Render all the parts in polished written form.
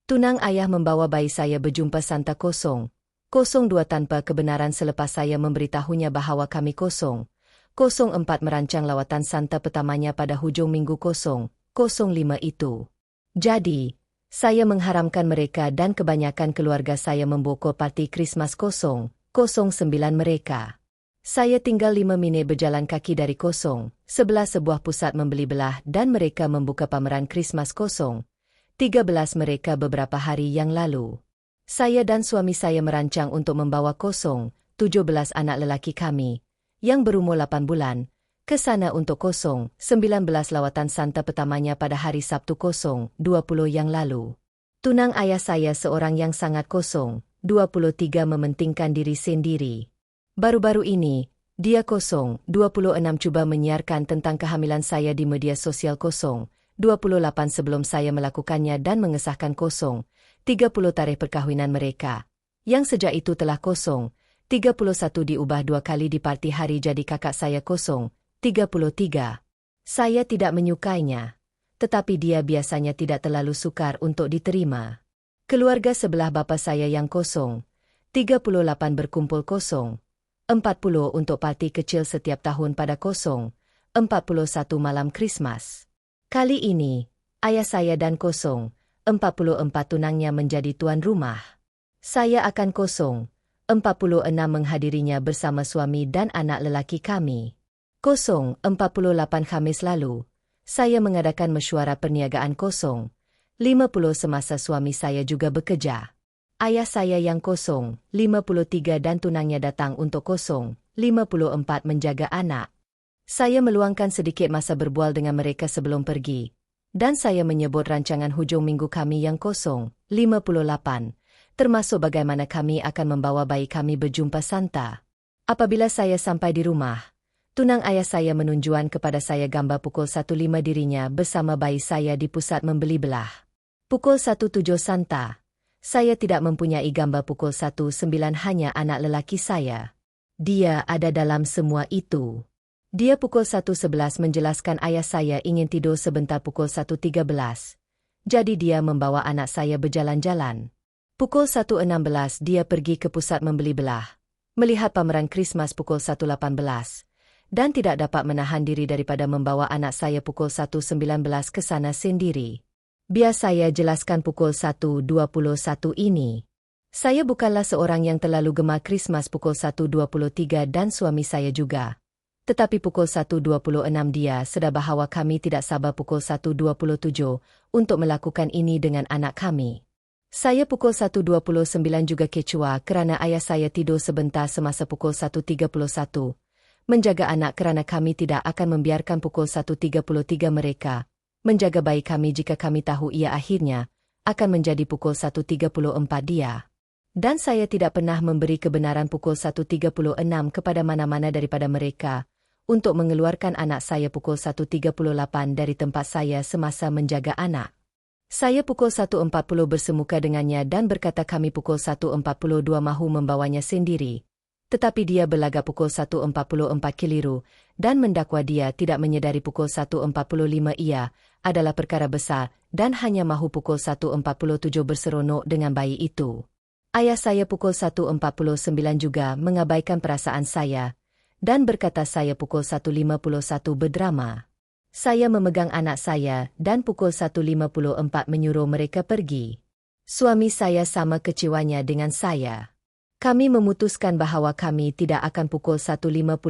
Tunang ayah membawa bayi saya berjumpa Santa 002 tanpa kebenaran selepas saya memberitahunya bahwa kami 004 merancang lawatan Santa pertamanya pada hujung minggu 005 itu. Jadi, saya mengharamkan mereka dan kebanyakan keluarga saya membokor parti Krismas 009 mereka. Saya tinggal 5 menit berjalan kaki dari 011 sebuah pusat membeli belah dan mereka membuka pameran Krismas 013 mereka beberapa hari yang lalu. Saya dan suami saya merancang untuk membawa 017 anak lelaki kami, yang berumur 8 bulan, ke sana untuk 019 lawatan Santa pertamanya pada hari Sabtu 020 yang lalu. Tunang ayah saya seorang yang sangat 023 mementingkan diri sendiri. Baru-baru ini, dia 026 coba menyiarkan tentang kehamilan saya di media sosial 028 sebelum saya melakukannya dan mengesahkan 030 tarikh perkahwinan mereka, yang sejak itu telah 031 diubah 2 kali di parti hari jadi kakak saya 033. Saya tidak menyukainya, tetapi dia biasanya tidak terlalu sukar untuk diterima. Keluarga sebelah bapa saya yang 038 berkumpul 040 untuk parti kecil setiap tahun pada 041 malam Krismas. Kali ini, ayah saya dan 044 tunangnya menjadi tuan rumah. Saya akan 046 menghadirinya bersama suami dan anak lelaki kami. 048 Khamis lalu, saya mengadakan mesyuarat perniagaan 050 semasa suami saya juga bekerja. Ayah saya yang 053 dan tunangnya datang untuk 054 menjaga anak. Saya meluangkan sedikit masa berbual dengan mereka sebelum pergi, dan saya menyebut rancangan hujung minggu kami yang 058, termasuk bagaimana kami akan membawa bayi kami berjumpa Santa. Apabila saya sampai di rumah, tunang ayah saya menunjukkan kepada saya gambar pukul 1.05 dirinya bersama bayi saya di pusat membeli belah. Pukul 1.07 Santa. Saya tidak mempunyai gambar pukul 1.09 hanya anak lelaki saya. Dia ada dalam semua itu. Dia pukul 1.11 menjelaskan ayah saya ingin tidur sebentar pukul 1.13. Jadi dia membawa anak saya berjalan-jalan. Pukul 1.16 dia pergi ke pusat membeli belah, melihat pameran Krismas pukul 1.18, dan tidak dapat menahan diri daripada membawa anak saya pukul 1.19 ke sana sendiri. Biar saya jelaskan pukul 1.21 ini. Saya bukanlah seorang yang terlalu gemar Krismas pukul 1.23 dan suami saya juga. Tetapi pukul 1.26 dia sedar bahawa kami tidak sabar pukul 1.27 untuk melakukan ini dengan anak kami. Saya pukul 1.29 juga kecewa kerana ayah saya tidur sebentar semasa pukul 1.31. Menjaga anak kerana kami tidak akan membiarkan pukul 1.33 mereka menjaga bayi kami jika kami tahu ia akhirnya akan menjadi pukul 1.34 dia. Dan saya tidak pernah memberi kebenaran pukul 1.36 kepada mana-mana daripada mereka untuk mengeluarkan anak saya pukul 1.38 dari tempat saya semasa menjaga anak. Saya pukul 1.40 bersemuka dengannya dan berkata kami pukul 1.42 mahu membawanya sendiri. Tetapi dia berlagak pukul 1.44 keliru dan mendakwa dia tidak menyedari pukul 1.45 ia adalah perkara besar dan hanya mahu pukul 1.47 berseronok dengan bayi itu. Ayah saya pukul 1.49 juga mengabaikan perasaan saya dan berkata saya pukul 1.51 berdrama. Saya memegang anak saya dan pukul 1.54 menyuruh mereka pergi. Suami saya sama kecewanya dengan saya. Kami memutuskan bahawa kami tidak akan pukul 1.58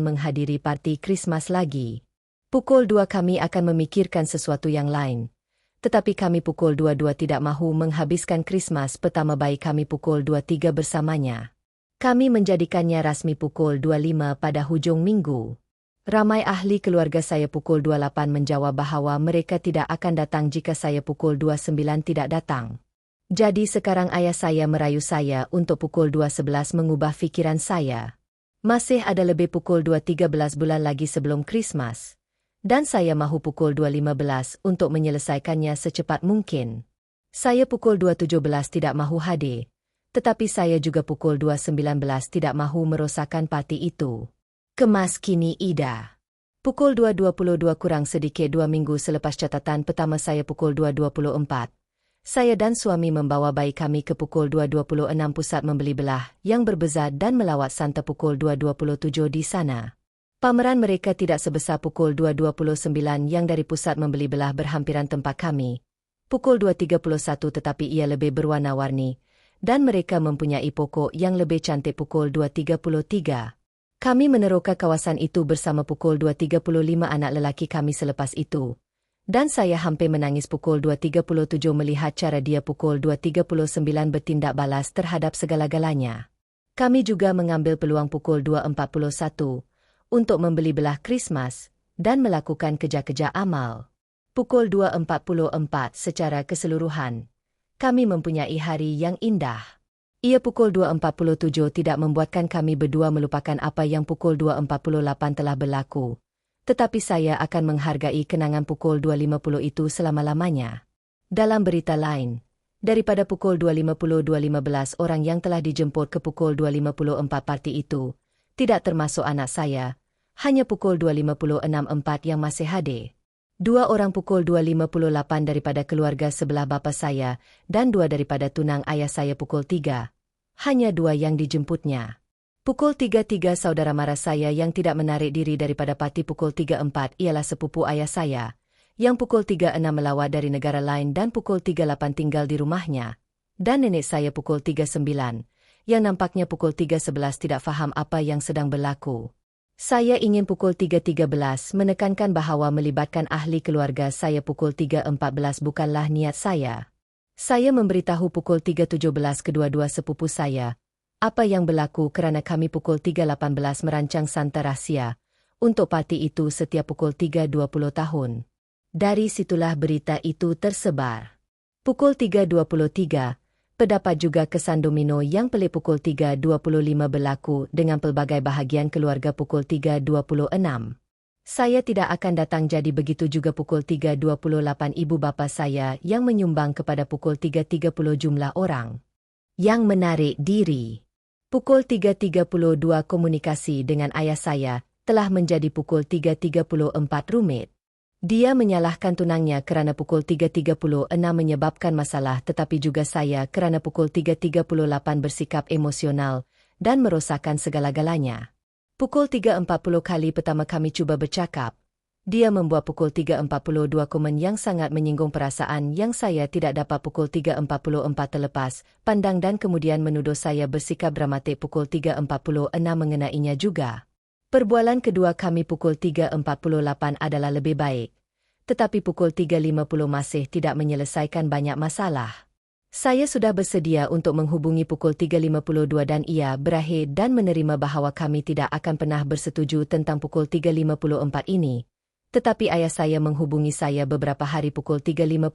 menghadiri parti Krismas lagi. Pukul 2 kami akan memikirkan sesuatu yang lain. Tetapi kami pukul 22 tidak mahu menghabiskan Krismas pertama bayi kami pukul 23 bersamanya. Kami menjadikannya rasmi pukul 25 pada hujung minggu. Ramai ahli keluarga saya pukul 28 menjawab bahawa mereka tidak akan datang jika saya pukul 29 tidak datang. Jadi sekarang ayah saya merayu saya untuk pukul 2.11 mengubah fikiran saya. Masih ada lebih pukul 2.13 bulan lagi sebelum Krismas. Dan saya mahu pukul 2.15 untuk menyelesaikannya secepat mungkin. Saya pukul 2.17 tidak mahu hadir. Tetapi saya juga pukul 2.19 tidak mahu merosakkan parti itu. Kemas kini Ida. Pukul 2.22 kurang sedikit 2 minggu selepas catatan pertama saya pukul 2.24. Saya dan suami membawa bayi kami ke pukul 2.26 pusat membeli belah yang berbeza dan melawat Santa pukul 2.27 di sana. Pameran mereka tidak sebesar pukul 2.29 yang dari pusat membeli belah berhampiran tempat kami. Pukul 2.31 tetapi ia lebih berwarna-warni, dan mereka mempunyai pokok yang lebih cantik pukul 2.33. Kami meneroka kawasan itu bersama pukul 2.35 anak lelaki kami selepas itu. Dan saya hampir menangis pukul 2.37 melihat cara dia pukul 2.39 bertindak balas terhadap segala-galanya. Kami juga mengambil peluang pukul 2.41 untuk membeli belah Krismas dan melakukan kerja-kerja amal. Pukul 2.44 secara keseluruhan. Kami mempunyai hari yang indah. Ia pukul 2.47 tidak membuatkan kami berdua melupakan apa yang pukul 2.48 telah berlaku. Tetapi saya akan menghargai kenangan pukul 2.50 itu selama-lamanya. Dalam berita lain, daripada pukul 2.50-2.15 orang yang telah dijemput ke pukul 2.54 parti itu, tidak termasuk anak saya, hanya pukul 2.56 yang masih hadir. 2 orang pukul 2.58 daripada keluarga sebelah bapa saya dan 2 daripada tunang ayah saya pukul 3. Hanya 2 yang dijemputnya. Pukul 3.3 saudara mara saya yang tidak menarik diri daripada parti pukul 3.4 ialah sepupu ayah saya, yang pukul 3.6 melawat dari negara lain dan pukul 3.8 tinggal di rumahnya. Dan nenek saya pukul 3.9, yang nampaknya pukul 3.11 tidak faham apa yang sedang berlaku. Saya ingin pukul 3.13 menekankan bahawa melibatkan ahli keluarga saya pukul 3.14 bukanlah niat saya. Saya memberitahu pukul 3.17 kedua-dua sepupu saya apa yang berlaku kerana kami pukul 3.18 merancang Santa Rahsia untuk parti itu setiap pukul 3.20 tahun. Dari situlah berita itu tersebar. Pukul 3.23, terdapat juga kesan domino yang pelik pukul 3.25 berlaku dengan pelbagai bahagian keluarga pukul 3.26. Saya tidak akan datang jadi begitu juga pukul 3.28 ibu bapa saya yang menyumbang kepada pukul 3.30 jumlah orang yang menarik diri. Pukul 3.32 komunikasi dengan ayah saya telah menjadi pukul 3.34 rumit. Dia menyalahkan tunangnya kerana pukul 3.36 menyebabkan masalah tetapi juga saya kerana pukul 3.38 bersikap emosional dan merosakkan segala-galanya. Pukul 3.40 kali pertama kami cuba bercakap. Dia membuat pukul 3.42 komen yang sangat menyinggung perasaan yang saya tidak dapat pukul 3.44 terlepas pandang dan kemudian menuduh saya bersikap dramatik pukul 3.46 mengenainya juga. Perbualan kedua kami pukul 3.48 adalah lebih baik. Tetapi pukul 3.50 masih tidak menyelesaikan banyak masalah. Saya sudah bersedia untuk menghubungi pukul 3.52 dan ia berakhir dan menerima bahawa kami tidak akan pernah bersetuju tentang pukul 3.54 ini. Tetapi ayah saya menghubungi saya beberapa hari pukul 3.55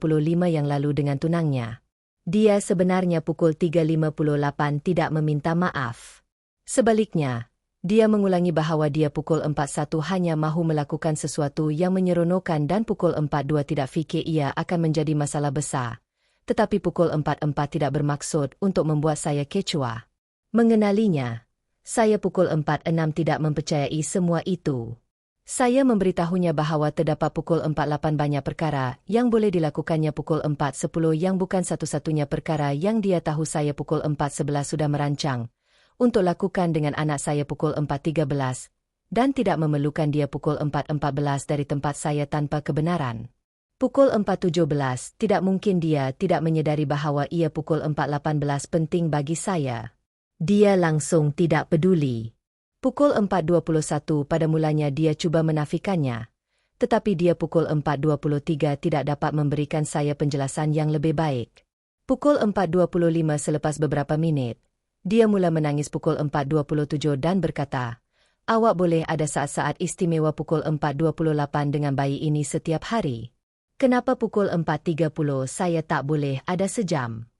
yang lalu dengan tunangnya. Dia sebenarnya pukul 3.58 tidak meminta maaf. Sebaliknya, dia mengulangi bahawa dia pukul 41 hanya mahu melakukan sesuatu yang menyeronokkan dan pukul 42 tidak fikir ia akan menjadi masalah besar. Tetapi pukul 44 tidak bermaksud untuk membuat saya kecoh. Mengenalinya, saya pukul 46 tidak mempercayai semua itu. Saya memberitahunya bahawa terdapat pukul 48 banyak perkara yang boleh dilakukannya pukul 4.10 yang bukan satu-satunya perkara yang dia tahu saya pukul 4.11 sudah merancang untuk lakukan dengan anak saya pukul 4.13, dan tidak memerlukan dia pukul 4.14 dari tempat saya tanpa kebenaran. Pukul 4.17, tidak mungkin dia tidak menyedari bahawa ia pukul 4.18 penting bagi saya. Dia langsung tidak peduli. Pukul 4.21 pada mulanya dia cuba menafikannya, tetapi dia pukul 4.23 tidak dapat memberikan saya penjelasan yang lebih baik. Pukul 4.25 selepas beberapa minit, dia mula menangis pukul 4.27 dan berkata, "Awak boleh ada saat-saat istimewa pukul 4.28 dengan bayi ini setiap hari. Kenapa pukul 4.30 saya tak boleh ada sejam?"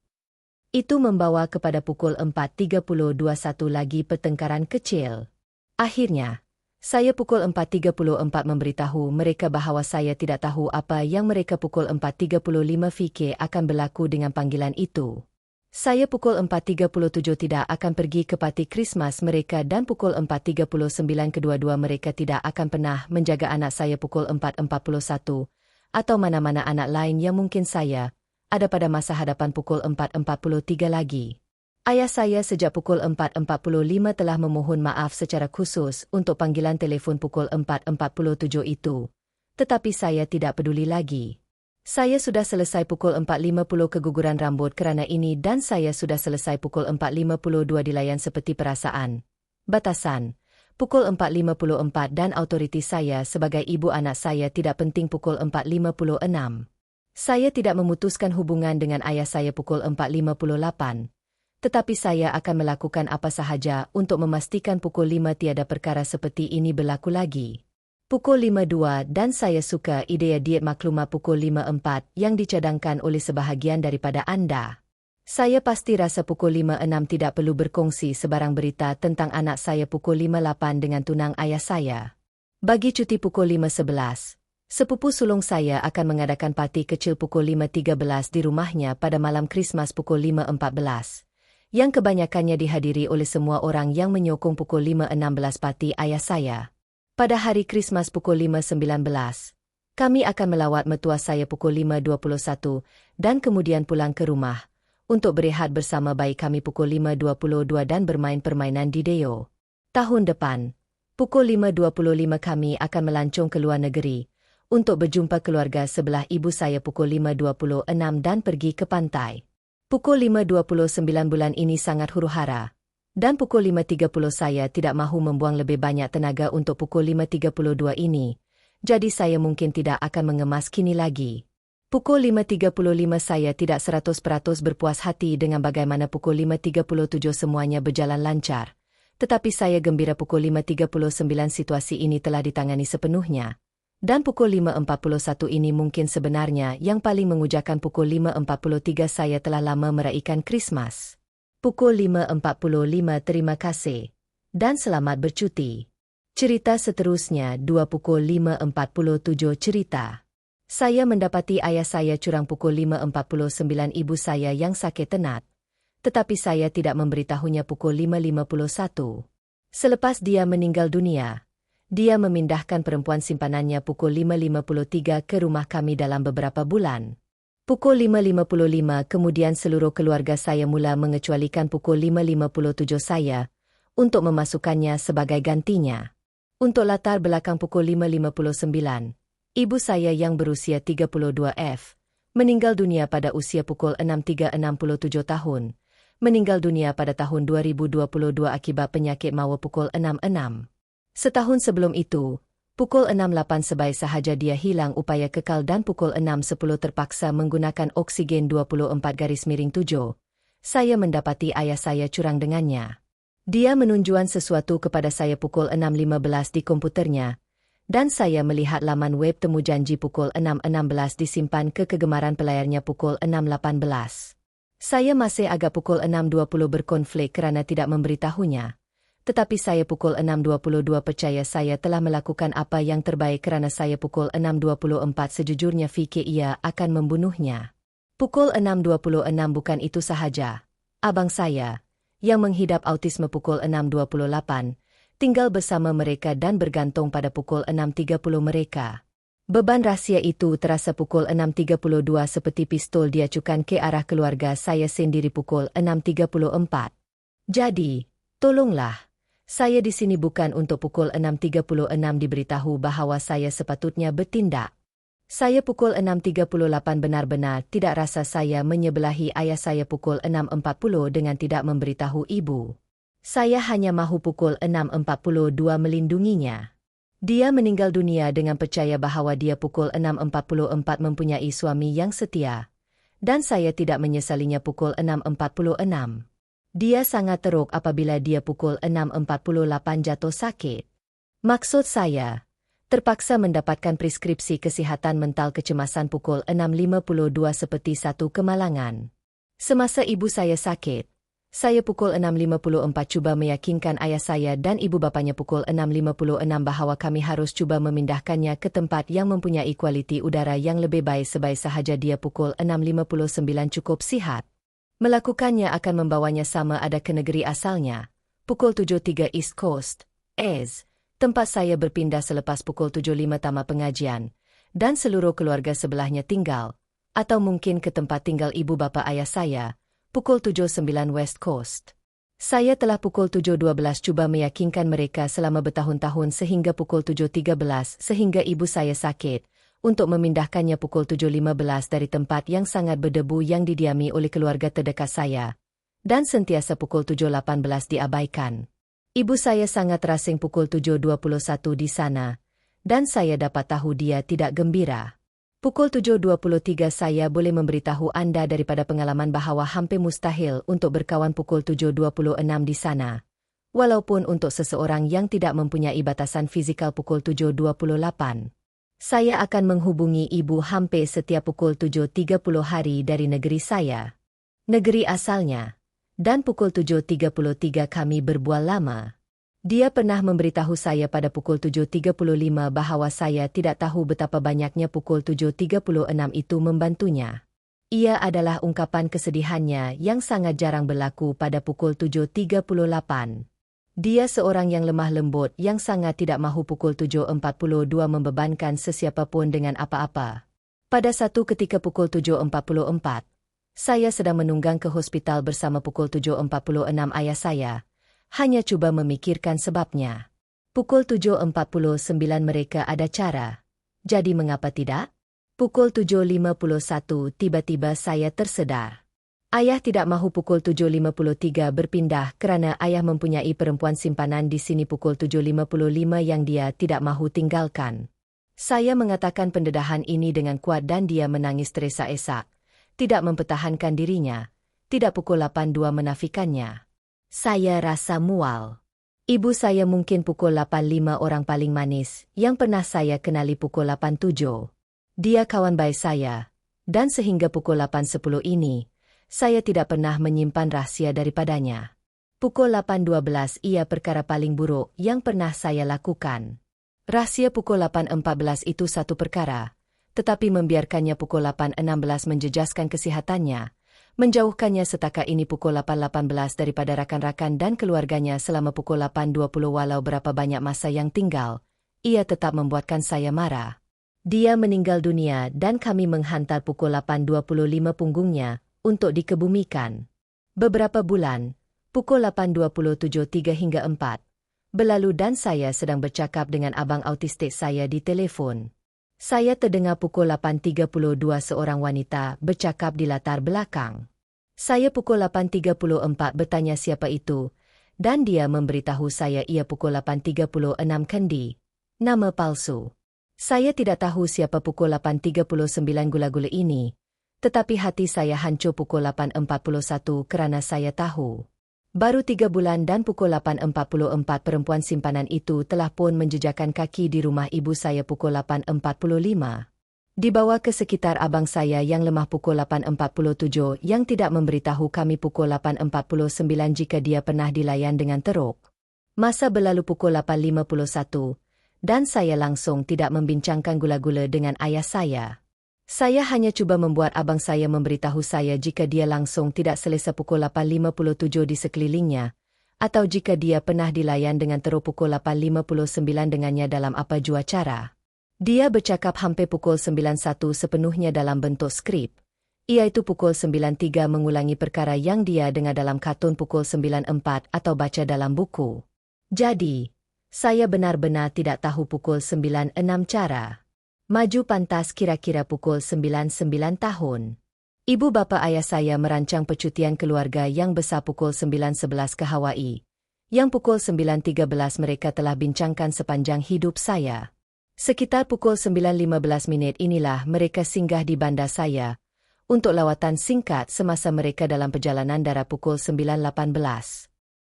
Itu membawa kepada pukul 4.31 lagi pertengkaran kecil. Akhirnya, saya pukul 4.34 memberitahu mereka bahawa saya tidak tahu apa yang mereka pukul 4.35 fikir akan berlaku dengan panggilan itu. Saya pukul 4.37 tidak akan pergi ke parti Krismas mereka dan pukul 4.39 kedua-dua mereka tidak akan pernah menjaga anak saya pukul 4.41 atau mana-mana anak lain yang mungkin saya ada pada masa hadapan pukul 4.43 lagi. Ayah saya sejak pukul 4.45 telah memohon maaf secara khusus untuk panggilan telefon pukul 4.47 itu. Tetapi saya tidak peduli lagi. Saya sudah selesai pukul 4.50 keguguran rambut kerana ini dan saya sudah selesai pukul 4.52 dilayan seperti perasaan. Batasan, pukul 4.54 dan autoriti saya sebagai ibu anak saya tidak penting pukul 4.56. Saya tidak memutuskan hubungan dengan ayah saya pukul 4.58. Tetapi saya akan melakukan apa sahaja untuk memastikan pukul 5 tiada perkara seperti ini berlaku lagi. Pukul 5.2 dan saya suka idea diet maklumah pukul 5.4 yang dicadangkan oleh sebahagian daripada anda. Saya pasti rasa pukul 5.6 tidak perlu berkongsi sebarang berita tentang anak saya pukul 5.8 dengan tunang ayah saya. Bagi cuti pukul 5.11, sepupu sulung saya akan mengadakan parti kecil pukul 5.13 di rumahnya pada malam Krismas pukul 5.14, yang kebanyakannya dihadiri oleh semua orang yang menyokong pukul 5.16 parti ayah saya. Pada hari Krismas pukul 5.19, kami akan melawat mertua saya pukul 5.21 dan kemudian pulang ke rumah untuk berehat bersama bayi kami pukul 5.22 dan bermain permainan di Deo. Tahun depan, pukul 5.25 kami akan melancong ke luar negeri untuk berjumpa keluarga sebelah ibu saya pukul 5.26 dan pergi ke pantai. Pukul 5.29 bulan ini sangat huru-hara. Dan pukul 5.30 saya tidak mahu membuang lebih banyak tenaga untuk pukul 5.32 ini, jadi saya mungkin tidak akan mengemas kini lagi. Pukul 5.35 saya tidak 100% berpuas hati dengan bagaimana pukul 5.37 semuanya berjalan lancar, tetapi saya gembira pukul 5.39 situasi ini telah ditangani sepenuhnya. Dan pukul 5.41 ini mungkin sebenarnya yang paling mengujakan pukul 5.43 saya telah lama meraihkan Krismas. Pukul 5.45 terima kasih. Dan selamat bercuti. Cerita seterusnya 2 pukul 5.47 cerita. Saya mendapati ayah saya curang pukul 5.49 ibu saya yang sakit tenat. Tetapi saya tidak memberitahunya pukul 5.51. Selepas dia meninggal dunia, dia memindahkan perempuan simpanannya pukul 5.53 ke rumah kami dalam beberapa bulan. Pukul 5.55 kemudian seluruh keluarga saya mula mengecualikan pukul 5.57 saya untuk memasukkannya sebagai gantinya. Untuk latar belakang pukul 5.59, ibu saya yang berusia 32F meninggal dunia pada usia pukul 6.67 tahun, meninggal dunia pada tahun 2022 akibat penyakit mawa pukul 6.6. Setahun sebelum itu, pukul 6.08 sebaik sahaja dia hilang upaya kekal dan pukul 6.10 terpaksa menggunakan oksigen 24-7. Saya mendapati ayah saya curang dengannya. Dia menunjukkan sesuatu kepada saya pukul 6.15 di komputernya, dan saya melihat laman web temu janji pukul 6.16 disimpan ke kegemaran pelayarnya pukul 6.18. Saya masih agak pukul 6.20 berkonflik kerana tidak memberitahunya. Tetapi saya pukul 6.22 percaya saya telah melakukan apa yang terbaik kerana saya pukul 6.24 sejujurnya fikir ia akan membunuhnya. Pukul 6.26 bukan itu sahaja. Abang saya, yang menghidap autisme pukul 6.28, tinggal bersama mereka dan bergantung pada pukul 6.30 mereka. Beban rahsia itu terasa pukul 6.32 seperti pistol diacukan ke arah keluarga saya sendiri pukul 6.34. Jadi, tolonglah. Saya di sini bukan untuk pukul 6.36 diberitahu bahawa saya sepatutnya bertindak. Saya pukul 6.38 benar-benar tidak rasa saya menyebelahi ayah saya pukul 6.40 dengan tidak memberitahu ibu. Saya hanya mahu pukul 6.42 melindunginya. Dia meninggal dunia dengan percaya bahawa dia pukul 6.44 mempunyai suami yang setia. Dan saya tidak menyesalinya pukul 6.46. Dia sangat teruk apabila dia pukul 6.48 jatuh sakit. Maksud saya, terpaksa mendapatkan preskripsi kesihatan mental kecemasan pukul 6.52 seperti satu kemalangan. Semasa ibu saya sakit, saya pukul 6.54 cuba meyakinkan ayah saya dan ibu bapanya pukul 6.56 bahawa kami harus cuba memindahkannya ke tempat yang mempunyai kualiti udara yang lebih baik sebaik sahaja dia pukul 6.59 cukup sihat. Melakukannya akan membawanya sama ada ke negeri asalnya, pukul 7.03 East Coast, tempat saya berpindah selepas pukul 7.05 tamat pengajian, dan seluruh keluarga sebelahnya tinggal, Atau mungkin ke tempat tinggal ibu bapa ayah saya, pukul 7.09 West Coast. Saya telah pukul 7.12 coba meyakinkan mereka selama bertahun-tahun sehingga pukul 7.13 sehingga ibu saya sakit, untuk memindahkannya pukul 7.15 dari tempat yang sangat berdebu yang didiami oleh keluarga terdekat saya. Dan sentiasa pukul 7.18 diabaikan. Ibu saya sangat terasing pukul 7.21 di sana, dan saya dapat tahu dia tidak gembira. Pukul 7.23 saya boleh memberitahu Anda daripada pengalaman bahwa hampir mustahil untuk berkawan pukul 7.26 di sana. Walaupun untuk seseorang yang tidak mempunyai batasan fizikal pukul 7.28. Saya akan menghubungi ibu hampir setiap pukul 7.30 hari dari negeri saya. Negeri asalnya. Dan pukul 7.33 kami berbual lama. Dia pernah memberitahu saya pada pukul 7.35 bahwa saya tidak tahu betapa banyaknya pukul 7.36 itu membantunya. Ia adalah ungkapan kesedihannya yang sangat jarang berlaku pada pukul 7.38. Dia seorang yang lemah lembut yang sangat tidak mahu pukul 7.42 membebankan sesiapapun dengan apa-apa. Pada satu ketika pukul 7.44, saya sedang menunggang ke hospital bersama pukul 7.46 ayah saya. Hanya cuba memikirkan sebabnya. Pukul 7.49 mereka ada cara. Jadi mengapa tidak? Pukul 7.51 tiba-tiba saya tersedar. Ayah tidak mahu pukul 7.53 berpindah kerana ayah mempunyai perempuan simpanan di sini pukul 7.55 yang dia tidak mahu tinggalkan. Saya mengatakan pendedahan ini dengan kuat dan dia menangis teresa-esak. Tidak mempertahankan dirinya, tidak pukul 82 menafikannya. Saya rasa mual. Ibu saya mungkin pukul 85 orang paling manis, yang pernah saya kenali pukul 87. Dia kawan baik saya, dan sehingga pukul 8.10 ini, saya tidak pernah menyimpan rahasia daripadanya. Pukul 8.12 ia perkara paling buruk yang pernah saya lakukan. Rahasia pukul 8.14 itu satu perkara. Tetapi membiarkannya pukul 8.16 menjejaskan kesihatannya, menjauhkannya setakat ini pukul 8.18 daripada rakan-rakan dan keluarganya selama pukul 8.20 walau berapa banyak masa yang tinggal, ia tetap membuatkan saya marah. Dia meninggal dunia dan kami menghantar pukul 8.25 punggungnya untuk dikebumikan. Beberapa bulan, pukul 8.27 hingga 4, berlalu dan saya sedang bercakap dengan abang autistik saya di telefon. Saya terdengar pukul 8.32 seorang wanita bercakap di latar belakang. Saya pukul 8.34 bertanya siapa itu, dan dia memberitahu saya ia pukul 8.36 kendi. Nama palsu. Saya tidak tahu siapa pukul 8.39 gula-gula ini, tetapi hati saya hancur pukul 8.41 kerana saya tahu. Baru 3 bulan dan pukul 8.44 perempuan simpanan itu telah pun menjejakkan kaki di rumah ibu saya pukul 8.45. Dibawa ke sekitar abang saya yang lemah pukul 8.47 yang tidak memberitahu kami pukul 8.49 jika dia pernah dilayan dengan teruk. Masa berlalu pukul 8.51, dan saya langsung tidak membincangkan gula-gula dengan ayah saya. Saya hanya cuba membuat abang saya memberitahu saya jika dia langsung tidak selesa pukul 8.57 di sekelilingnya, atau jika dia pernah dilayan dengan teruk pukul 8.59 dengannya dalam apa jua cara. Dia bercakap hampir pukul 9.1 sepenuhnya dalam bentuk skrip, iaitu pukul 9.3 mengulangi perkara yang dia dengar dalam kartun pukul 9.4 atau baca dalam buku. Jadi, saya benar-benar tidak tahu pukul 9.6 cara. Maju pantas kira-kira pukul 9.9 tahun. Ibu bapa ayah saya merancang percutian keluarga yang besar pukul 9.11 ke Hawaii. Yang pukul 9.13 mereka telah bincangkan sepanjang hidup saya. Sekitar pukul 9.15 inilah mereka singgah di bandar saya, untuk lawatan singkat semasa mereka dalam perjalanan darat pukul 9.18.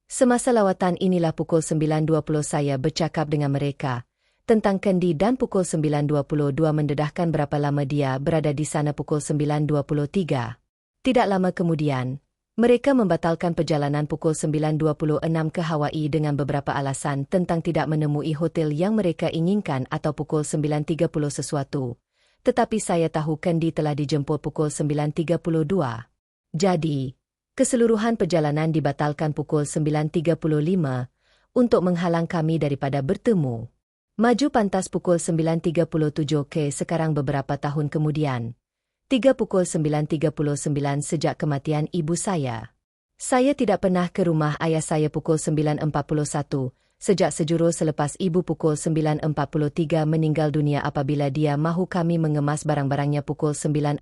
Semasa lawatan inilah pukul 9.20 saya bercakap dengan mereka tentang kendi dan pukul 9.22 mendedahkan berapa lama dia berada di sana pukul 9.23. Tidak lama kemudian, mereka membatalkan perjalanan pukul 9.26 ke Hawaii dengan beberapa alasan tentang tidak menemui hotel yang mereka inginkan atau pukul 9.30 sesuatu. Tetapi saya tahu kendi telah dijemput pukul 9.32. Jadi, keseluruhan perjalanan dibatalkan pukul 9.35 untuk menghalang kami daripada bertemu. Maju pantas pukul 9.37 ke sekarang beberapa tahun kemudian. Pukul 9.39 sejak kematian ibu saya. Saya tidak pernah ke rumah ayah saya pukul 9.41, sejak sejurus selepas ibu pukul 9.43 meninggal dunia. Apabila dia mahu kami mengemas barang-barangnya pukul 9.45.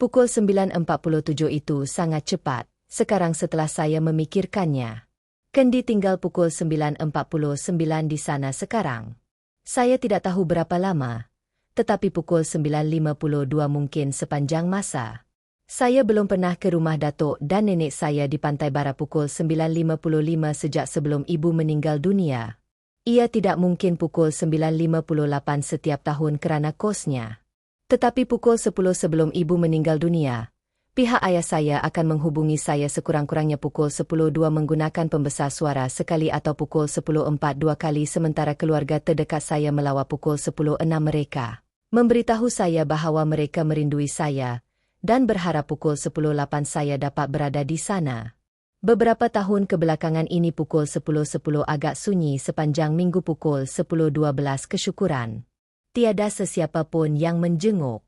Pukul 9.47 itu sangat cepat, sekarang setelah saya memikirkannya. Kendi tinggal pukul 9.49 di sana sekarang. Saya tidak tahu berapa lama, tetapi pukul 9.52 mungkin sepanjang masa. Saya belum pernah ke rumah datuk dan nenek saya di Pantai Bara pukul 9.55 sejak sebelum ibu meninggal dunia. Ia tidak mungkin pukul 9.58 setiap tahun kerana kosnya. Tetapi pukul 10 sebelum ibu meninggal dunia, pihak ayah saya akan menghubungi saya sekurang-kurangnya pukul 10.02 menggunakan pembesar suara sekali atau pukul 10.04 dua kali, sementara keluarga terdekat saya melawat pukul 10.06 mereka memberitahu saya bahawa mereka merindui saya dan berharap pukul 10.08 saya dapat berada di sana. Beberapa tahun kebelakangan ini pukul 10.10 agak sunyi sepanjang minggu pukul 10.12 kesyukuran. Tiada sesiapa pun yang menjenguk.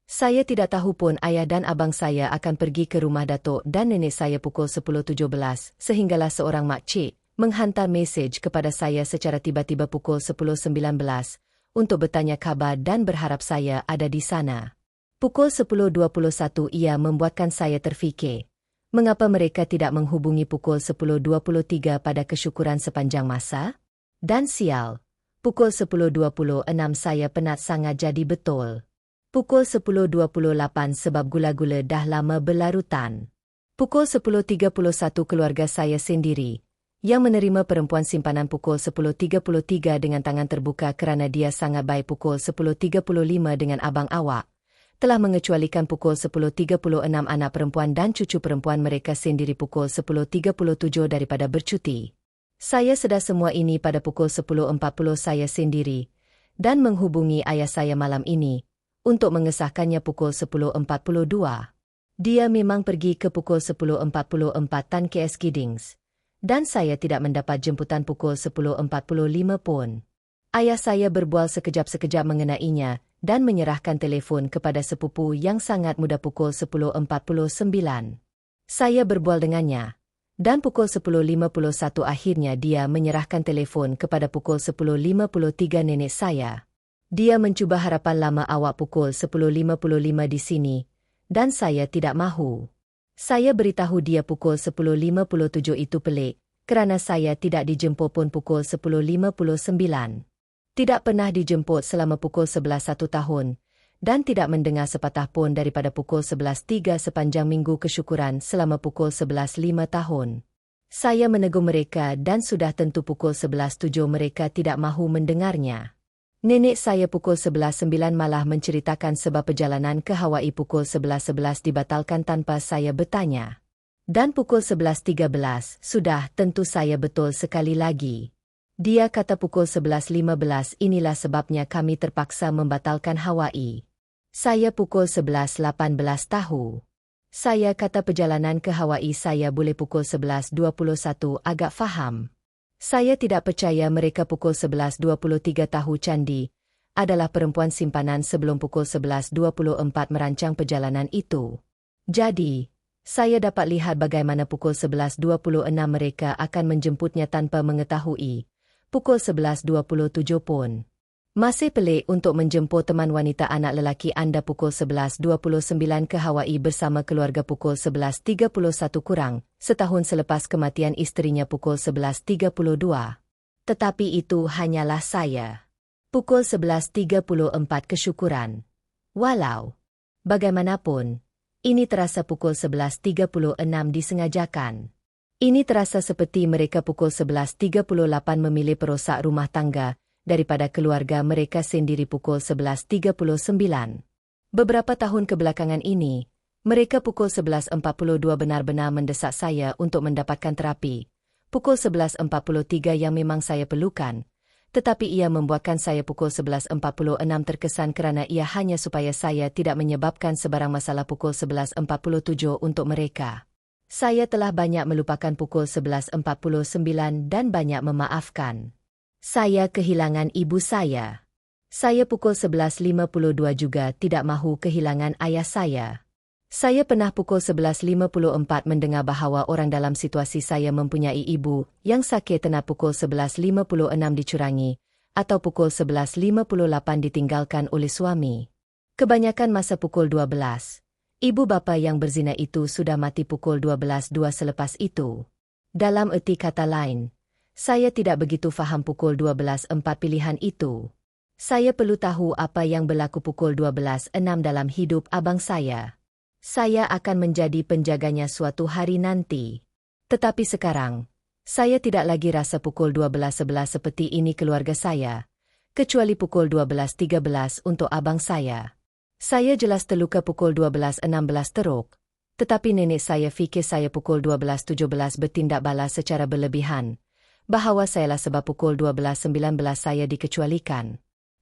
Saya tidak tahu pun ayah dan abang saya akan pergi ke rumah datuk dan nenek saya pukul 10.17 sehinggalah seorang makcik menghantar mesej kepada saya secara tiba-tiba pukul 10.19 untuk bertanya khabar dan berharap saya ada di sana. Pukul 10.21 ia membuatkan saya terfikir, mengapa mereka tidak menghubungi pukul 10.23 pada kesyukuran sepanjang masa? Dan sial, pukul 10.26 saya penat sangat jadi betul. Pukul 10.28 sebab gula-gula dah lama berlarutan. Pukul 10.31 keluarga saya sendiri, yang menerima perempuan simpanan pukul 10.33 dengan tangan terbuka kerana dia sangat baik pukul 10.35 dengan abang awak, telah mengecualikan pukul 10.36 anak perempuan dan cucu perempuan mereka sendiri pukul 10.37 daripada bercuti. Saya sedar semua ini pada pukul 10.40 saya sendiri, dan menghubungi ayah saya malam ini, untuk mengesahkannya pukul 10.42. Dia memang pergi ke pukul 10.44 Tan KS Giddings, dan saya tidak mendapat jemputan pukul 10.45 pun. Ayah saya berbual sekejap-sekejap mengenainya, dan menyerahkan telefon kepada sepupu yang sangat muda pukul 10.49. Saya berbual dengannya, dan pukul 10.51 akhirnya dia menyerahkan telefon kepada pukul 10.53 nenek saya. Dia mencuba harapan lama awak pukul 10.55 di sini, dan saya tidak mahu. Saya beritahu dia pukul 10.57 itu pelik, kerana saya tidak dijemput pun pukul 10.59. Tidak pernah dijemput selama pukul 11 1 tahun, dan tidak mendengar sepatah pun daripada pukul 11.03 sepanjang minggu kesyukuran selama pukul 11.05 tahun. Saya menegur mereka dan sudah tentu pukul 11.07 mereka tidak mahu mendengarnya. Nenek saya pukul 11.09 malah menceritakan sebab perjalanan ke Hawaii pukul 11.11 dibatalkan tanpa saya bertanya. Dan pukul 11.13 sudah tentu saya betul sekali lagi. Dia kata pukul 11.15 inilah sebabnya kami terpaksa membatalkan Hawaii. Saya pukul 11.18 tahu. Saya kata perjalanan ke Hawaii saya boleh pukul 11.21 agak faham. Saya tidak percaya mereka pukul 11.23 tahu Candi adalah perempuan simpanan sebelum pukul 11.24 merancang perjalanan itu. Jadi, saya dapat lihat bagaimana pukul 11.26 mereka akan menjemputnya tanpa mengetahui. Pukul 11.27 pun. Masih pelik untuk menjemput teman wanita anak lelaki anda pukul 11.29 ke Hawaii bersama keluarga pukul 11.31 kurang, setahun selepas kematian isterinya pukul 11.32. Tetapi itu hanyalah saya. Pukul 11.34 kesyukuran. Walau bagaimanapun, ini terasa pukul 11.36 disengajakan. Ini terasa seperti mereka pukul 11.38 memilih perosak rumah tangga daripada keluarga mereka sendiri pukul 11.39. Beberapa tahun kebelakangan ini, mereka pukul 11.42 benar-benar mendesak saya untuk mendapatkan terapi. Pukul 11.43 yang memang saya perlukan, tetapi ia membuatkan saya pukul 11.46 terkesan kerana ia hanya supaya saya tidak menyebabkan sebarang masalah pukul 11.47 untuk mereka. Saya telah banyak melupakan pukul 11.49 dan banyak memaafkan. Saya kehilangan ibu saya. Saya pukul 11.52 juga tidak mahu kehilangan ayah saya. Saya pernah pukul 11.54 mendengar bahawa orang dalam situasi saya mempunyai ibu yang sakit kena pukul 11.56 dicurangi, atau pukul 11.58 ditinggalkan oleh suami. Kebanyakan masa pukul 12. Ibu bapa yang berzina itu sudah mati pukul 12.02 selepas itu. Dalam erti kata lain, saya tidak begitu faham pukul 12.04 pilihan itu. Saya perlu tahu apa yang berlaku pukul 12.06 dalam hidup abang saya. Saya akan menjadi penjaganya suatu hari nanti. Tetapi sekarang, saya tidak lagi rasa pukul 12.11 seperti ini keluarga saya, kecuali pukul 12.13 untuk abang saya. Saya jelas terluka pukul 12.16 teruk, tetapi nenek saya fikir saya pukul 12.17 bertindak balas secara berlebihan, bahawa sayalah sebab pukul 12.19 saya dikecualikan.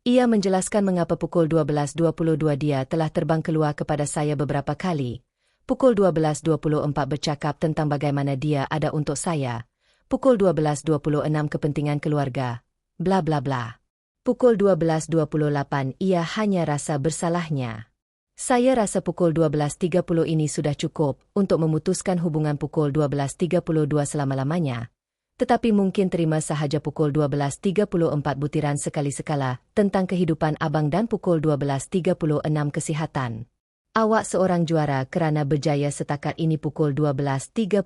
Ia menjelaskan mengapa pukul 12.22 dia telah terbang keluar kepada saya beberapa kali. Pukul 12.24 bercakap tentang bagaimana dia ada untuk saya. Pukul 12.26 kepentingan keluarga. Bla bla bla. Pukul 12.28 ia hanya rasa bersalahnya. Saya rasa pukul 12.30 ini sudah cukup untuk memutuskan hubungan pukul 12.32 selama-lamanya. Tetapi mungkin terima sahaja pukul 12.34 butiran sekali-sekala tentang kehidupan abang dan pukul 12.36 kesihatan. Awak seorang juara kerana berjaya setakat ini pukul 12.37.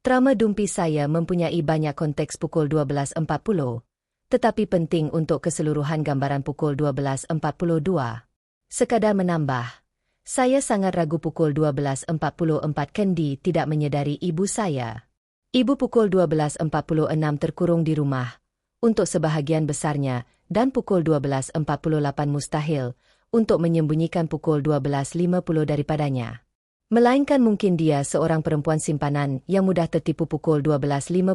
Trama dumpi saya mempunyai banyak konteks pukul 12.40, tetapi penting untuk keseluruhan gambaran pukul 12.42. Sekadar menambah, saya sangat ragu pukul 12.44 Kendi tidak menyedari ibu saya. Ibu pukul 12.46 terkurung di rumah, untuk sebahagian besarnya, dan pukul 12.48 mustahil, untuk menyembunyikan pukul 12.50 daripadanya. Melainkan mungkin dia seorang perempuan simpanan yang mudah tertipu pukul 12.52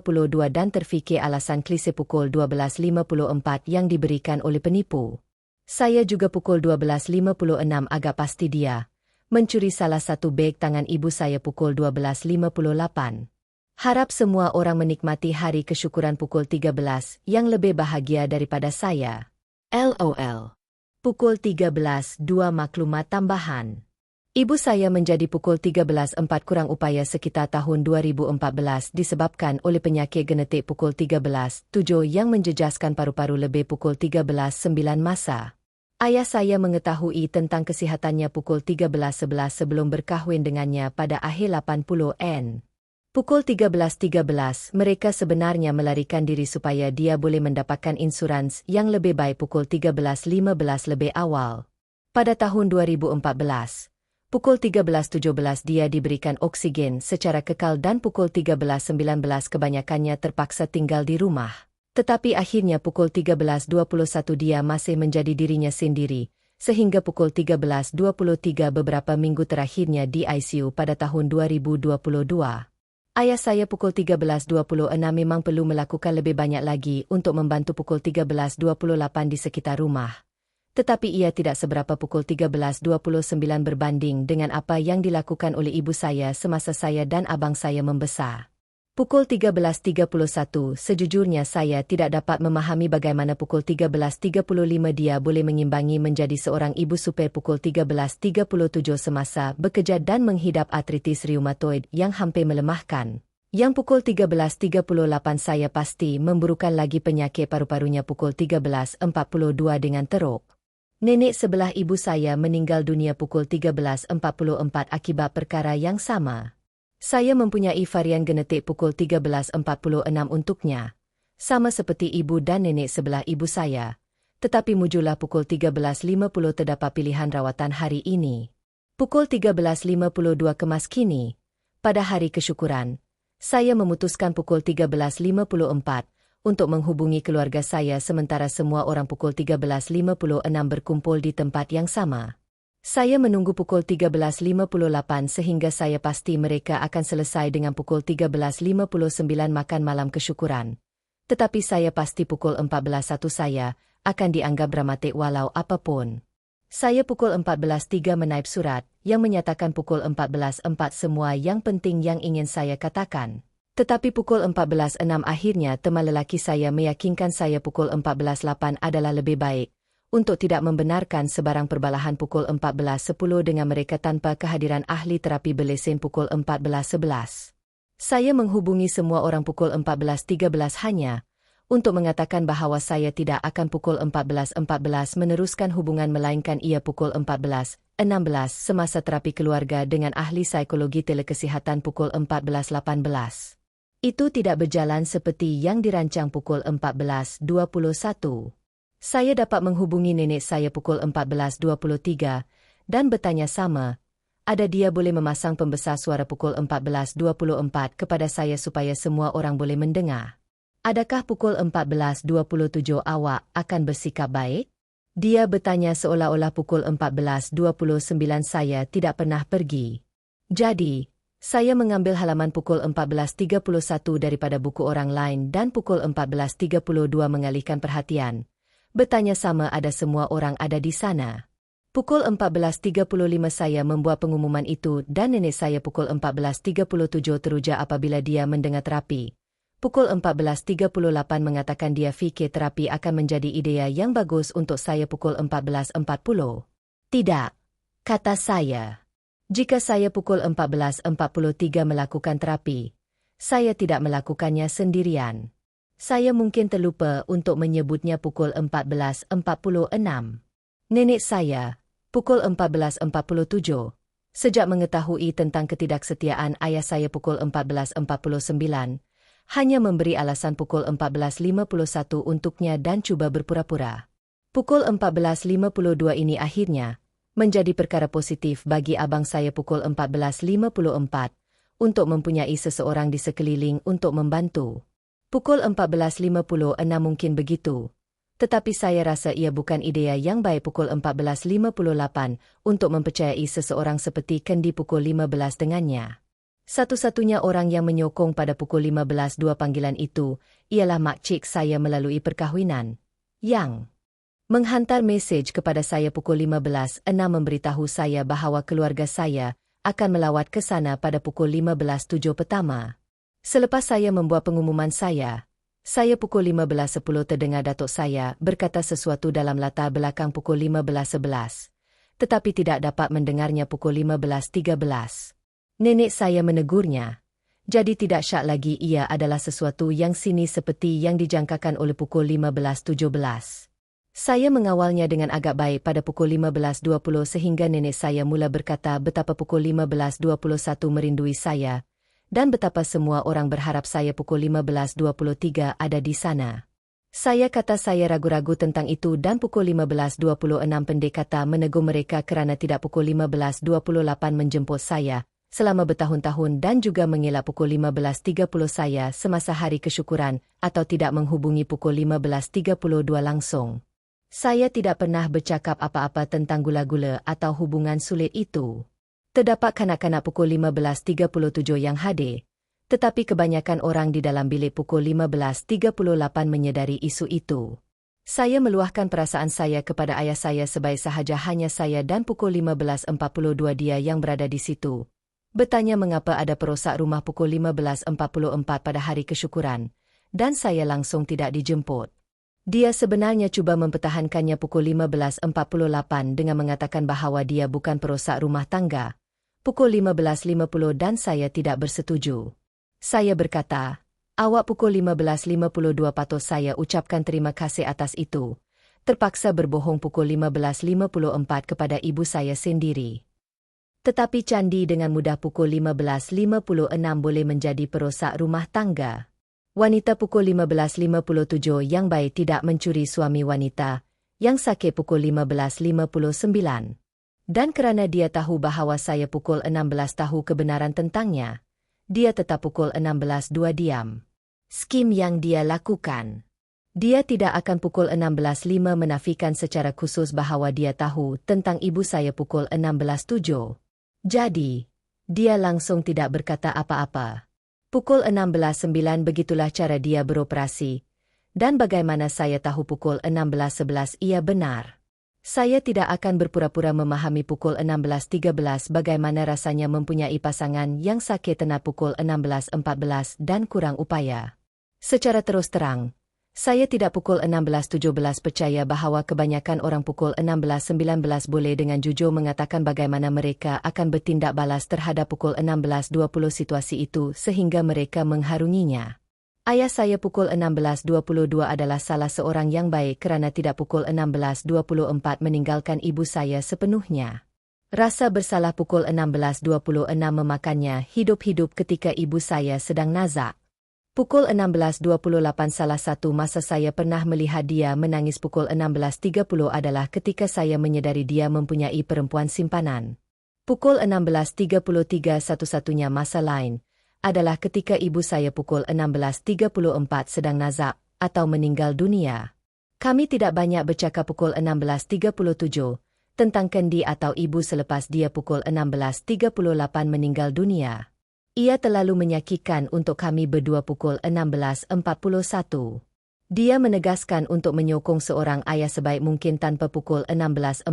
dan terfikir alasan klise pukul 12.54 yang diberikan oleh penipu. Saya juga pukul 12.56 agak pasti dia mencuri salah satu beg tangan ibu saya pukul 12.58. Harap semua orang menikmati hari kesyukuran pukul 13 yang lebih bahagia daripada saya. LOL. Pukul 13.02 maklumat tambahan. Ibu saya menjadi pukul 13.04 kurang upaya sekitar tahun 2014 disebabkan oleh penyakit genetik pukul 13.07 yang menjejaskan paru-paru lebih pukul 13.09 masa. Ayah saya mengetahui tentang kesihatannya pukul 13.11 sebelum berkahwin dengannya pada akhir 80-an. Pukul 13.13 mereka sebenarnya melarikan diri supaya dia boleh mendapatkan insurans yang lebih baik pukul 13.15 lebih awal. Pada tahun 2014, pukul 13.17 dia diberikan oksigen secara kekal dan pukul 13.19 kebanyakannya terpaksa tinggal di rumah. Tetapi akhirnya pukul 13.21 dia masih menjadi dirinya sendiri, sehingga pukul 13.23 beberapa minggu terakhirnya di ICU pada tahun 2022. Ayah saya pukul 13.26 memang perlu melakukan lebih banyak lagi untuk membantu pukul 13.28 di sekitar rumah. Tetapi ia tidak seberapa pukul 13.29 berbanding dengan apa yang dilakukan oleh ibu saya semasa saya dan abang saya membesar. Pukul 13.31 sejujurnya saya tidak dapat memahami bagaimana pukul 13.35 dia boleh mengimbangi menjadi seorang ibu super pukul 13.37 semasa bekerja dan menghidap artritis reumatoid yang hampir melemahkan. Yang pukul 13.38 saya pasti memburukan lagi penyakit paru-parunya pukul 13.42 dengan teruk. Nenek sebelah ibu saya meninggal dunia pukul 13.44 akibat perkara yang sama. Saya mempunyai varian genetik pukul 13.46 untuknya, sama seperti ibu dan nenek sebelah ibu saya. Tetapi muncullah pukul 13.50 terdapat pilihan rawatan hari ini. Pukul 13.52 kemas kini, pada hari kesyukuran, saya memutuskan pukul 13.54 untuk menghubungi keluarga saya sementara semua orang pukul 13.56 berkumpul di tempat yang sama. Saya menunggu pukul 13.58 sehingga saya pasti mereka akan selesai dengan pukul 13.59 makan malam kesyukuran. Tetapi saya pasti pukul 14.01 saya akan dianggap dramatik walau apapun. Saya pukul 14.03 menaip surat yang menyatakan pukul 14.04 semua yang penting yang ingin saya katakan. Tetapi pukul 14.06 akhirnya teman lelaki saya meyakinkan saya pukul 14.08 adalah lebih baik, untuk tidak membenarkan sebarang perbalahan pukul 14.10 dengan mereka tanpa kehadiran ahli terapi berlesen pukul 14.11. Saya menghubungi semua orang pukul 14.13 hanya untuk mengatakan bahawa saya tidak akan pukul 14.14 meneruskan hubungan melainkan ia pukul 14.16 semasa terapi keluarga dengan ahli psikologi telekesihatan pukul 14.18. Itu tidak berjalan seperti yang dirancang pukul 14.21. Saya dapat menghubungi nenek saya pukul 14.23 dan bertanya sama, ada dia boleh memasang pembesar suara pukul 14.24 kepada saya supaya semua orang boleh mendengar. Adakah pukul 14.27 awak akan bersikap baik? Dia bertanya seolah-olah pukul 14.29 saya tidak pernah pergi. Jadi, saya mengambil halaman pukul 14.31 daripada buku orang lain dan pukul 14.32 mengalihkan perhatian. Bertanya sama ada semua orang ada di sana. Pukul 14.35 saya membuat pengumuman itu dan nenek saya pukul 14.37 teruja apabila dia mendengar terapi. Pukul 14.38 mengatakan dia fikir terapi akan menjadi idea yang bagus untuk saya pukul 14.40. Tidak, kata saya. Jika saya pukul 14.43 melakukan terapi, saya tidak melakukannya sendirian. Saya mungkin terlupa untuk menyebutnya pukul 14.46. Nenek saya, pukul 14.47. Sejak mengetahui tentang ketidaksetiaan ayah saya pukul 14.49, hanya memberi alasan pukul 14.51 untuknya dan cuba berpura-pura. Pukul 14.52 ini akhirnya menjadi perkara positif bagi abang saya pukul 14.54 untuk mempunyai seseorang di sekeliling untuk membantu. Pukul 14.56 mungkin begitu, tetapi saya rasa ia bukan idea yang baik pukul 14.58 untuk mempercayai seseorang seperti Kendi pukul 15 dengannya. Satu-satunya orang yang menyokong pada pukul 15.2 panggilan itu ialah makcik saya melalui perkahwinan, yang menghantar mesej kepada saya pukul 15.06 memberitahu saya bahawa keluarga saya akan melawat ke sana pada pukul 15.07 petama. Selepas saya membuat pengumuman saya pukul 15.10 terdengar datuk saya berkata sesuatu dalam latar belakang pukul 15.11, tetapi tidak dapat mendengarnya pukul 15.13. Nenek saya menegurnya. Jadi tidak syak lagi ia adalah sesuatu yang sini seperti yang dijangkakan oleh pukul 15.17. Saya mengawalnya dengan agak baik pada pukul 15.20 sehingga nenek saya mula berkata betapa pukul 15.21 merindui saya dan betapa semua orang berharap saya pukul 15.23 ada di sana. Saya kata saya ragu-ragu tentang itu dan pukul 15.26 pendek kata menegur mereka kerana tidak pukul 15.28 menjemput saya selama bertahun-tahun dan juga mengelak pukul 15.30 saya semasa hari kesyukuran atau tidak menghubungi pukul 15.32 langsung. Saya tidak pernah bercakap apa-apa tentang gula-gula atau hubungan sulit itu. Terdapat kanak-kanak pukul 15.37 yang hadir, tetapi kebanyakan orang di dalam bilik pukul 15.38 menyedari isu itu. Saya meluahkan perasaan saya kepada ayah saya sebaik sahaja hanya saya dan pukul 15.42 dia yang berada di situ. Bertanya mengapa ada perosak rumah pukul 15.44 pada hari kesyukuran, dan saya langsung tidak dijemput. Dia sebenarnya cuba mempertahankannya pukul 15.48 dengan mengatakan bahawa dia bukan perosak rumah tangga. Pukul 15.50 dan saya tidak bersetuju. Saya berkata, awak pukul 15.52 patut saya ucapkan terima kasih atas itu. Terpaksa berbohong pukul 15.54 kepada ibu saya sendiri. Tetapi Candi dengan mudah pukul 15.56 boleh menjadi perosak rumah tangga. Wanita pukul 15.57 yang baik tidak mencuri suami wanita, yang sakit pukul 15.59. Dan kerana dia tahu bahawa saya pukul 16 tahu kebenaran tentangnya, dia tetap pukul 16.2 diam. Skim yang dia lakukan. Dia tidak akan pukul 16.5 menafikan secara khusus bahawa dia tahu tentang ibu saya pukul 16.7. Jadi, dia langsung tidak berkata apa-apa. Pukul 16.9 begitulah cara dia beroperasi. Dan bagaimana saya tahu pukul 16.11 ia benar. Saya tidak akan berpura-pura memahami pukul 16.13 bagaimana rasanya mempunyai pasangan yang sakit kena pukul 16.14 dan kurang upaya. Secara terus terang, saya tidak pukul 16.17 percaya bahawa kebanyakan orang pukul 16.19 boleh dengan jujur mengatakan bagaimana mereka akan bertindak balas terhadap pukul 16.20 situasi itu sehingga mereka mengharunginya. Ayah saya pukul 16.22 adalah salah seorang yang baik kerana tidak pukul 16.24 meninggalkan ibu saya sepenuhnya. Rasa bersalah pukul 16.26 memakannya hidup-hidup ketika ibu saya sedang nazak. Pukul 16.28 salah satu masa saya pernah melihat dia menangis pukul 16.30 adalah ketika saya menyedari dia mempunyai perempuan simpanan. Pukul 16.33 satu-satunya masa lain adalah ketika ibu saya pukul 16.34 sedang nazak atau meninggal dunia. Kami tidak banyak bercakap pukul 16.37 tentang Kendi atau ibu selepas dia pukul 16.38 meninggal dunia. Ia terlalu menyakitkan untuk kami berdua pukul 16.41. Dia menegaskan untuk menyokong seorang ayah sebaik mungkin tanpa pukul 16.45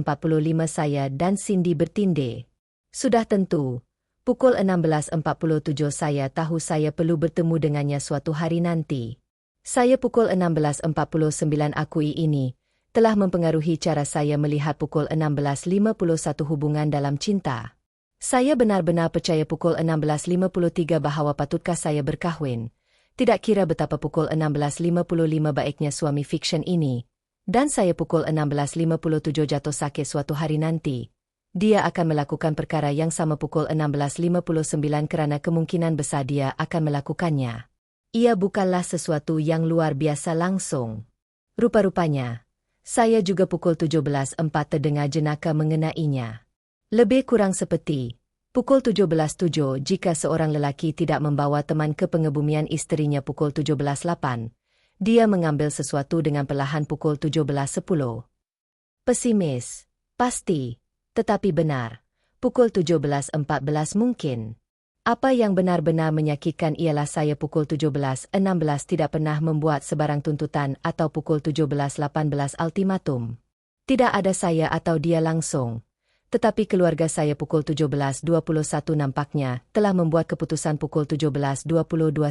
saya dan Cindy bertindih. Sudah tentu. Pukul 16.47 saya tahu saya perlu bertemu dengannya suatu hari nanti. Saya pukul 16.49 akui ini telah mempengaruhi cara saya melihat pukul 16.51 hubungan dalam cinta. Saya benar-benar percaya pukul 16.53 bahawa patutkah saya berkahwin. Tidak kira betapa pukul 16.55 baiknya suami fiksyen ini. Dan saya pukul 16.57 jatuh sakit suatu hari nanti. Dia akan melakukan perkara yang sama pukul 16.59 kerana kemungkinan besar dia akan melakukannya. Ia bukanlah sesuatu yang luar biasa langsung. Rupa-rupanya, saya juga pukul 17.04 terdengar jenaka mengenainya. Lebih kurang seperti pukul 17.07 jika seorang lelaki tidak membawa teman ke pengebumian isterinya pukul 17.08. Dia mengambil sesuatu dengan perlahan pukul 17.10. Pesimis, pasti. Tetapi benar, pukul 17.14 mungkin. Apa yang benar-benar menyakitkan ialah saya pukul 17.16 tidak pernah membuat sebarang tuntutan atau pukul 17.18 ultimatum. Tidak ada saya atau dia langsung. Tetapi keluarga saya pukul 17.21 nampaknya telah membuat keputusan pukul 17.22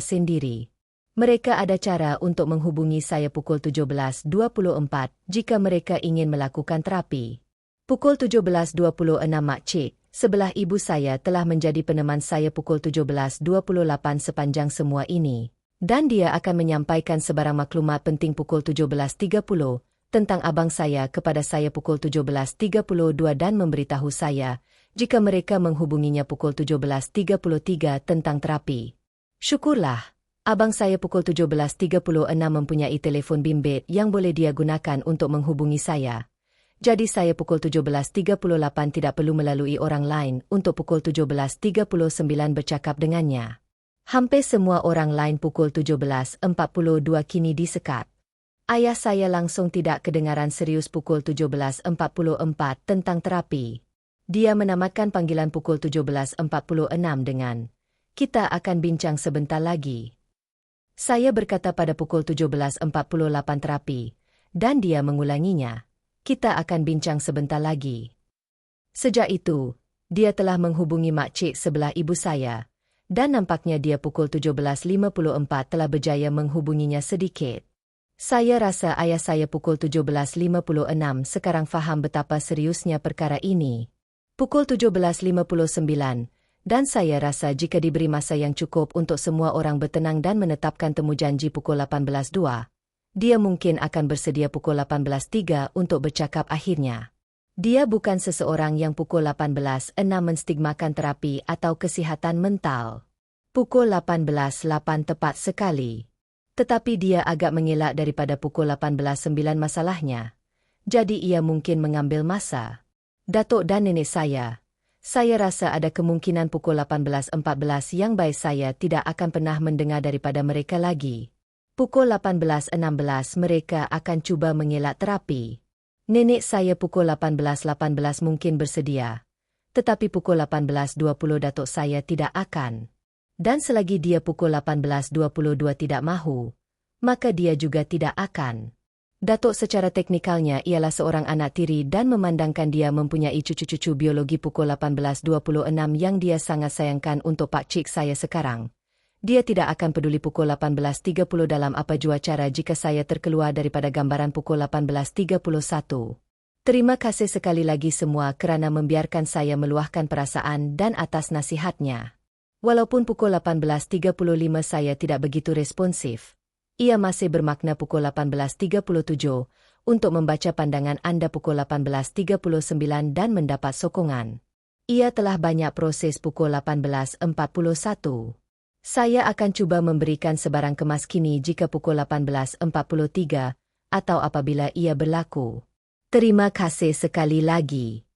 sendiri. Mereka ada cara untuk menghubungi saya pukul 17.24 jika mereka ingin melakukan terapi. Pukul 17.26 Makcik, sebelah ibu saya telah menjadi peneman saya pukul 17.28 sepanjang semua ini. Dan dia akan menyampaikan sebarang maklumat penting pukul 17.30 tentang abang saya kepada saya pukul 17.32 dan memberitahu saya jika mereka menghubunginya pukul 17.33 tentang terapi. Syukurlah, abang saya pukul 17.36 mempunyai telefon bimbit yang boleh dia gunakan untuk menghubungi saya. Jadi saya pukul 17.38 tidak perlu melalui orang lain untuk pukul 17.39 bercakap dengannya. Hampir semua orang lain pukul 17.42 kini disekat. Ayah saya langsung tidak kedengaran serius pukul 17.44 tentang terapi. Dia menamakan panggilan pukul 17.46 dengan, "Kita akan bincang sebentar lagi." Saya berkata pada pukul 17.48 terapi, dan dia mengulanginya. Kita akan bincang sebentar lagi. Sejak itu, dia telah menghubungi makcik sebelah ibu saya, dan nampaknya dia pukul 17.54 telah berjaya menghubunginya sedikit. Saya rasa ayah saya pukul 17.56 sekarang faham betapa seriusnya perkara ini. Pukul 17.59, dan saya rasa jika diberi masa yang cukup untuk semua orang bertenang dan menetapkan temu janji pukul 18.02, dia mungkin akan bersedia pukul 18.03 untuk bercakap akhirnya. Dia bukan seseorang yang pukul 18.06 menstigmakan terapi atau kesihatan mental. Pukul 18.08 tepat sekali. Tetapi dia agak mengelak daripada pukul 18.09 masalahnya. Jadi ia mungkin mengambil masa. Datuk dan nenek saya rasa ada kemungkinan pukul 18.14 yang baik saya tidak akan pernah mendengar daripada mereka lagi. Pukul 18.16 mereka akan cuba mengelak terapi. Nenek saya pukul 18.18 mungkin bersedia. Tetapi pukul 18.20 datuk saya tidak akan. Dan selagi dia pukul 18.22 tidak mahu, maka dia juga tidak akan. Datuk secara teknikalnya ialah seorang anak tiri dan memandangkan dia mempunyai cucu-cucu biologi pukul 18.26 yang dia sangat sayangkan untuk Pak Cik saya sekarang. Dia tidak akan peduli pukul 18.30 dalam apa jua cara jika saya terkeluar daripada gambaran pukul 18.31. Terima kasih sekali lagi semua kerana membiarkan saya meluahkan perasaan dan atas nasihatnya. Walaupun pukul 18.35 saya tidak begitu responsif, ia masih bermakna pukul 18.37 untuk membaca pandangan Anda pukul 18.39 dan mendapat sokongan. Ia telah banyak proses pukul 18.41. Saya akan cuba memberikan sebarang kemas kini jika pukul 18.43 atau apabila ia berlaku. Terima kasih sekali lagi.